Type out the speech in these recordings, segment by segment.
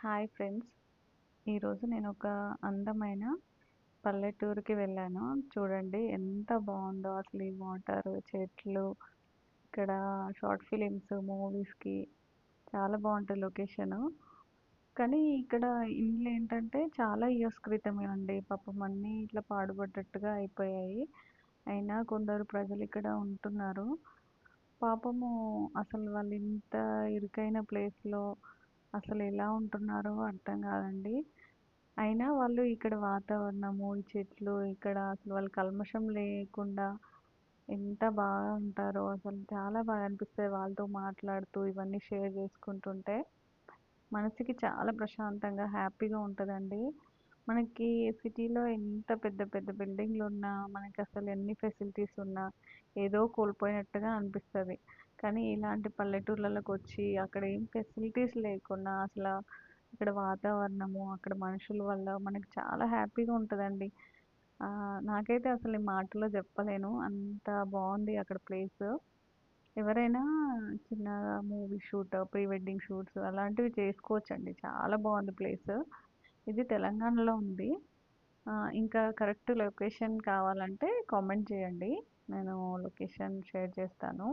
Hi friends. ఈరోజు నేను ఒక అందమైన పల్లెటూరుకి వెళ్ళాను. చూడండి ఎంత బాగుందో అసలు ఈ వాటర్, చెట్లు, ఇక్కడ షార్ట్ ఫిలిమ్స్, మూవీస్‌కి చాలా బాగుంటుంది లొకేషను. కానీ ఇక్కడ ఇండ్లు ఏంటంటే చాలా ఇయర్స్ క్రితమే అండి. పాపం అన్నీ ఇట్లా పాడుపడ్డట్టుగా అయిపోయాయి. అయినా కొందరు ప్రజలు ఇక్కడ ఉంటున్నారు. పాపము అసలు వాళ్ళు ఇంత ఇరుకైన ప్లేస్‌లో అసలు ఎలా ఉంటున్నారో అర్థం కాదండి. అయినా వాళ్ళు ఇక్కడ వాతావరణము, ఈ చెట్లు ఇక్కడ అసలు వాళ్ళు కల్మషం లేకుండా ఎంత బాగా ఉంటారో అసలు చాలా బాగా అనిపిస్తది వాళ్ళతో మాట్లాడుతూ ఇవన్నీ షేర్ చేసుకుంటుంటే. మనసుకి చాలా ప్రశాంతంగా, హ్యాపీగా ఉంటదండి. మనకి సిటీలో ఎంత పెద్ద పెద్ద బిల్డింగ్‌లున్నా, మనకసలు ఎన్ని ఫెసిలిటీస్ ఉన్నా, ఏదో కోల్పోయినట్టుగా అనిపిస్తది. కానీ ఇలాంటి పల్లెటూర్లలోకొచ్చి అక్కడ ఏం ఫెసిలిటీస్ లేకున్నా అసల అక్కడ వాతావరణము, అక్కడ మనుషుల వల్ల మనకి చాలా హ్యాపీగా ఉంటదండి. నాకైతే అసలు ఈ మాటల్లో చెప్పలేను. అంత బావుంది అక్కడ ప్లేసు. ఎవరైనా చిన్నగా movie shoot, pre wedding shoots అలాంటివి చేసుకోవచ్చండి. చాలా బావుంది ప్లేసు. ఇది తెలంగాణలో ఉంది. ఇంకా కరెక్ట్ లొకేషన్ కావాలంటే కామెంట్ చేయండి. నేను లొకేషన్ షేర్ చేస్తాను.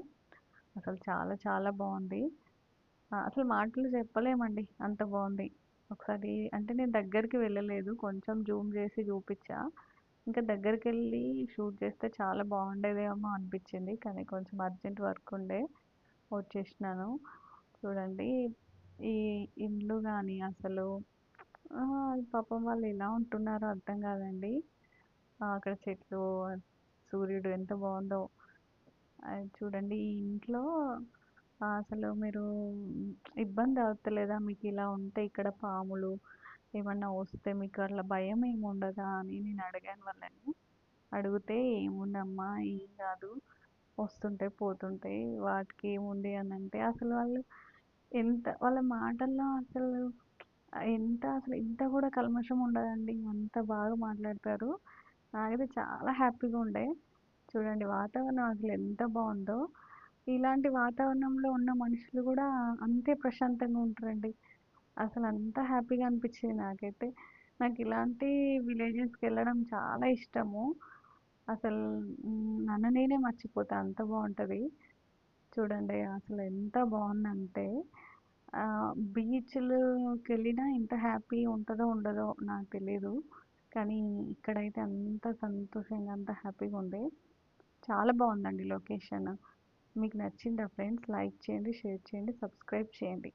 అసలు చాలా చాలా బావుంది. అసలు మాటల్లో చెప్పలేమండి. అంత బావుంది. ఒకసారి అంటే నేను దగ్గరికి వెళ్ళలేదు. కొంచెం జూమ్ చేసి చూపిచ్చా. ఇంకా దగ్గరికెళ్ళి షూట్ చేస్తే చాలా బాగుండేదేమో అనిపించింది. కానీ కొంచెం అర్జెంట్ వర్క్ ఉండే వచ్చేసినాను. చూడండి ఈ ఇండ్లు గాని అసలు పాపం వాళ్ళు ఎలా ఉంటున్నారో అర్థం కాదండి. అక్కడ చెట్లు, సూర్యుడు ఎంత బాగుందో. చూడండి ఈ ఇంట్లో అసలు మీరు ఇబ్బంది అవుతలేదా? మీకు ఇలా ఉంటే ఇక్కడ పాములు ఏమన్నా వస్తే మీకు అట్లా భయం ఏమి ఉండదా అని నేను అడిగాను వాళ్ళని. అడిగితే ఏముందమ్మా ఏం కాదు, వస్తుంటాయి పోతుంటాయి వాటికి ఏముంది అని అంటే అసలు వాళ్ళు ఎంత వాళ్ళ మాటల్లో అసలు ఎంత అసలు ఇంత కూడా కల్మషం ఉండదండి. అంత బాగా మాట్లాడతారు. నాకైతే చాలా హ్యాపీగా ఉండే. చూడండి వాతావరణం అసలు ఎంత బాగుందో. ఇలాంటి వాతావరణంలో ఉన్న మనుషులు కూడా అంతే ప్రశాంతంగా ఉంటారండి. అసలు అంత హ్యాపీగా అనిపించింది నాకైతే. నాకు ఇలాంటి విలేజెస్కి వెళ్ళడం చాలా ఇష్టము. అసలు నన్ను నేనే మర్చిపోతా అంత బాగుంటుంది. చూడండి అసలు ఎంత బాగుందంటే బీచ్‌లోకెళ్ళినా ఇంత హ్యాపీ ఉంటదో ఉండదో నాకు తెలీదు. కానీ ఇక్కడైతే అంత సంతోషంగా, అంత హ్యాపీగా ఉంది. చాలా బాగుందండి లొకేషన్. మీకు నచ్చిందా ఫ్రెండ్స్? లైక్ చేయండి, షేర్ చేయండి, సబ్స్క్రైబ్ చేయండి.